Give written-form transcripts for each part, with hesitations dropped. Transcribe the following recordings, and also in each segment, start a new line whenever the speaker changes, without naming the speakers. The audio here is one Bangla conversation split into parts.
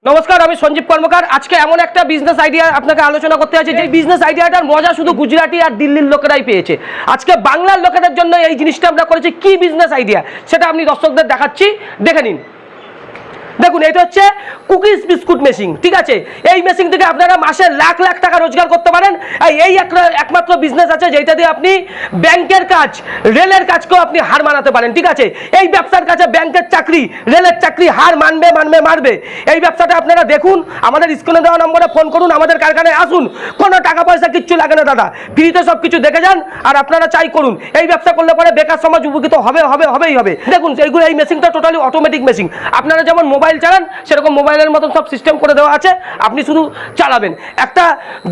নমস্কার, আমি সঞ্জীব কর্মকার। আজকে এমন একটা বিজনেস আইডিয়া আপনাকে আলোচনা করতে আছে, যে বিজনেস আইডিয়াটার মজা শুধু গুজরাটি আর দিল্লির লোকেরাই পেয়েছে। আজকে বাংলার লোকেদের জন্য এই জিনিসটা আমরা করেছি। কি বিজনেস আইডিয়া সেটা আমি দর্শকদের দেখাচ্ছি, দেখে নিন। দেখুন, এটা হচ্ছে কুকিজ বিস্কুট মেশিন। ঠিক আছে, এই মেশিন থেকে আপনারা মাসে লাখ লাখ টাকা রোজগার করতে পারেন। এই একমাত্র বিজনেস আছে যেটা দিয়ে আপনি ব্যাংকের কাজ, রেলের কাজকেও আপনি হার মানাতে পারেন। ঠিক আছে, এই ব্যবসার কাছে ব্যাংকের চাকরি, রেলের চাকরি হার মারবে। এই ব্যবসাটা আপনারা দেখুন, আমাদের স্ক্রিনে দেওয়া নম্বরে ফোন করুন, আমাদের কারখানায় আসুন। কোনো টাকা পয়সা কিচ্ছু লাগে না দাদা, ফ্রিতে সব কিছু দেখে যান। আর আপনারা চাই করুন, এই ব্যবসা করলে পরে বেকার সমাজ উপকৃত হবেই হবে। দেখুন, এই মেশিনটা টোটালি অটোমেটিক মেশিন। আপনারা যেমন মোবাইল চালান সেরকম মোবাইলের মতন সব সিস্টেম করে দেওয়া আছে, আপনি শুধু চালাবেন। একটা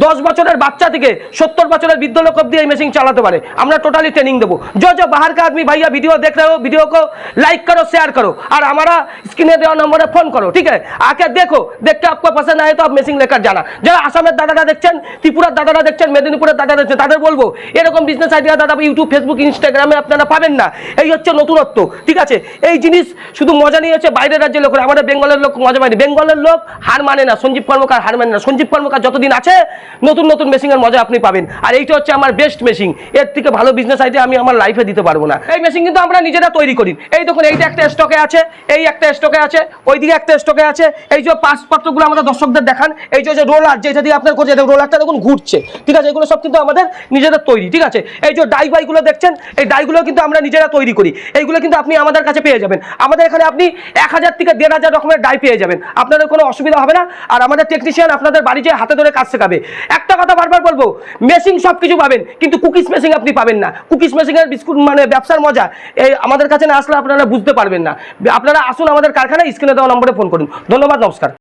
10 বছরের বাচ্চা থেকে 70 বছরের বৃদ্ধ लोग অব্দি এই মেশিন চালাতে পারে। আমরা টোটালি ट्रेनिंग देवो। जो बाहर का आदमी भैया वीडियो देख रहे हो, वीडियो को लाइक करो, शेयर करो और हमारा स्क्रीने देवा नंबर फोन करो। ठीक है, आके देखो, देख के आपको पसंद आए तो आप मेशिन लेकर जाना। যারা আসামের দাদারা দেখছেন, ত্রিপুরার দাদারা দেখছেন, মেদিনীপুরের দাদারা দেখছেন, তাদের বলবো এরকম বিজনেস আইডিয়া দাদা ইউটিউব, ফেসবুক, ইনস্টাগ্রামে আপনারা পাবেন না। এই হচ্ছে নতুনত্ব। ঠিক আছে, এই জিনিস শুধু মজা নিয়ে হচ্ছে বাইরের রাজ্যের লোকেরা, আমাদের বেঙ্গলের লোক মজা পায়নি। বেঙ্গলের লোক হার মানে না, সঞ্জীব কর্মকার হার মানে না। সঞ্জীব কর্মকার যতদিন আছে নতুন নতুন মেশিনের মজা আপনি পাবেন। আর এইটা হচ্ছে আমার বেস্ট মেশিন। এর থেকে ভালো বিজনেস আইডিয়া আমি আমার লাইফে দিতে পারবো না। এই মেশিন কিন্তু আমরা নিজেরা তৈরি করি। এই দেখুন, এইটা একটা স্টকে আছে, এই একটা স্টকে আছে, ওইদিকে একটা স্টকে আছে। এই যে পাসপত্রগুলো আমাদের দর্শকদের দেখান। এই যে রোলার, যেটা দিয়ে আপনার করছে, রোলারটা দেখুন ঘুরছে। ঠিক আছে, এগুলো সব কিন্তু আমাদের নিজেদের তৈরি। ঠিক আছে, এই যে ডাইগুলো দেখছেন, এই ডাইগুলো কিন্তু আমরা নিজেরা তৈরি করি। এইগুলো কিন্তু আপনি আমাদের কাছে পেয়ে যাবেন। আমাদের এখানে আপনি 1000 থেকে 1500 রকমের ডাই পেয়ে যাবেন, আপনাদের কোনো অসুবিধা হবে না। আর আমাদের টেকনিশিয়ান আপনাদের বাড়ি যেয়ে হাতে ধরে কাজ শেখাবে। একটা কথা বারবার বলবো, মেশিন সব কিছু পাবেন, কিন্তু কুকিজ মেশিন আপনি পাবেন না। কুকিজ মেশিনের বিস্কুট মানে ব্যবসার মজা এই আমাদের কাছে না আসলে আপনারা বুঝতে পারবেন না। আপনারা আসুন আমাদের কারখানায়, স্ক্রিনে দেওয়া নম্বরে ফোন করুন। ধন্যবাদ, নমস্কার।